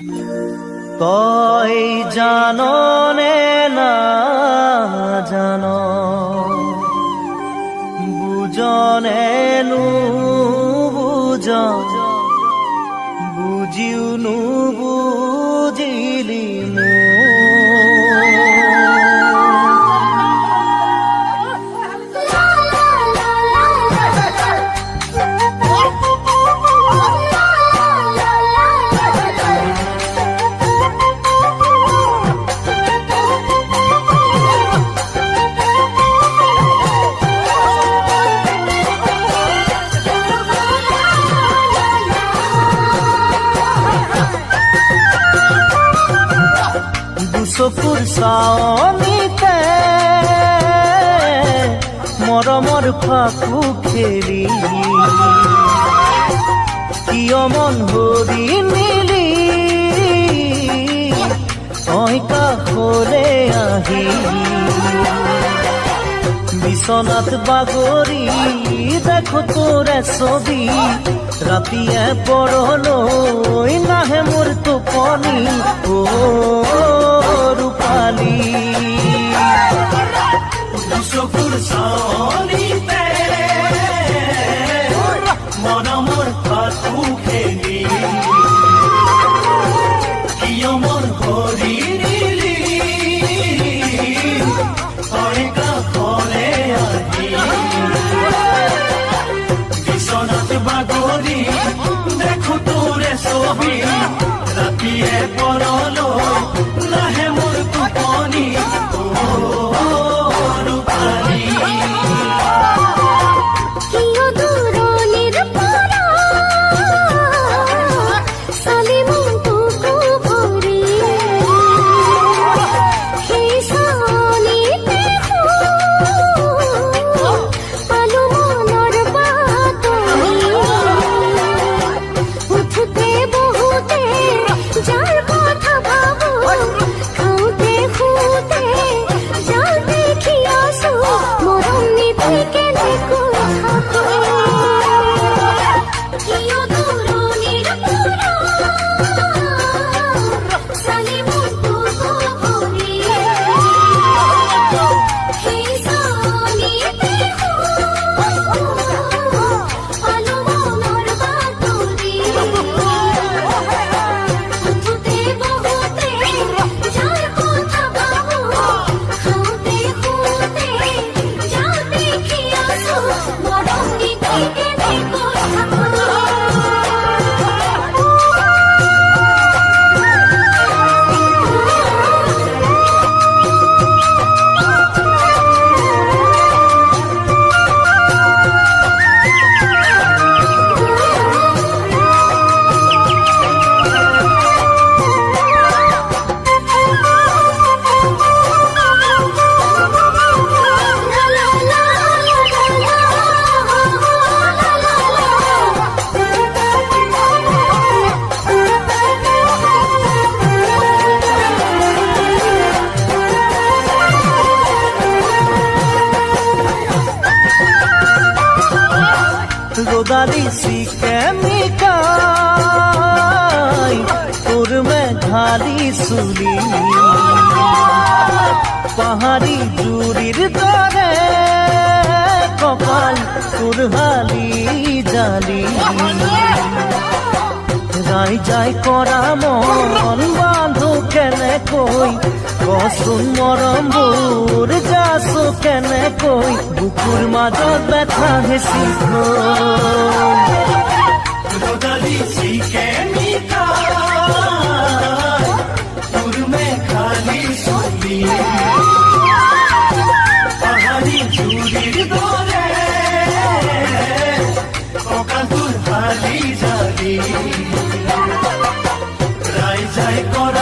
তই জাননে না জানো বুজনে নুবুজ বুজিও নুবুজিলি চকুৰ চাৱনিতে মৰমৰ ফাকু খেলি কিয় মন ভৰি মিলি তই কাষলে আহি বিচনাত বাগৰি দেখো তোৰে ছবি ৰাতিয়ে পৰলৈ নাহে মোৰ টোপনি ৰূপালী চকুৰ চাৱনিতে মৰমৰ ফাকু খেলি কিয় মন ভৰি নিলি তই কাষলে আহি বিচনাত বাগৰি দেখো তোৰে ছবি ৰাতিয়ে পৰলৈ নাহে মোৰ টোপনি ৰূপালী কিয় দূৰণিৰ পৰা চালি মনটোকো ভৰি সেই চাৱনিতে পালো মনৰ বাতৰি উঠোতে বহুতে যাৰ কথা ভাবো খাওঁতে শুওঁতে যাৰ দেখি আছো মৰম নীতি কেনেকৈ থাকে কিয় দূৰণিৰ পৰা চালি মনটোকো ভৰি সেই চাৱনিতে পালো মনৰ বাতৰি উঠোতে বহুতে যাৰ কথা ভাবো খাওঁতে শুওঁতে যাৰ দেখি আছো মৰম নীতি কেনেকৈ থাকে ৰোদালি শিকে মিকাই তোৰ মেঘালি চুলি পাহাড়ি জুৰিৰ দৰে কপাল তোৰ হালি জালি যাই যাই কৰা মন বান্ধো কেনেকৈ কচোন মৰমবোৰ যাছো কেনেকৈ বুকুৰ মাজত ব্যথা হেঁচি ৰ'দালি শিকে মিকাই তোৰ মেঘালি চুলি পাহাড়ি জুৰিৰ দৰে কঁকাল তোৰ হালি জালি যাই যাই কৰা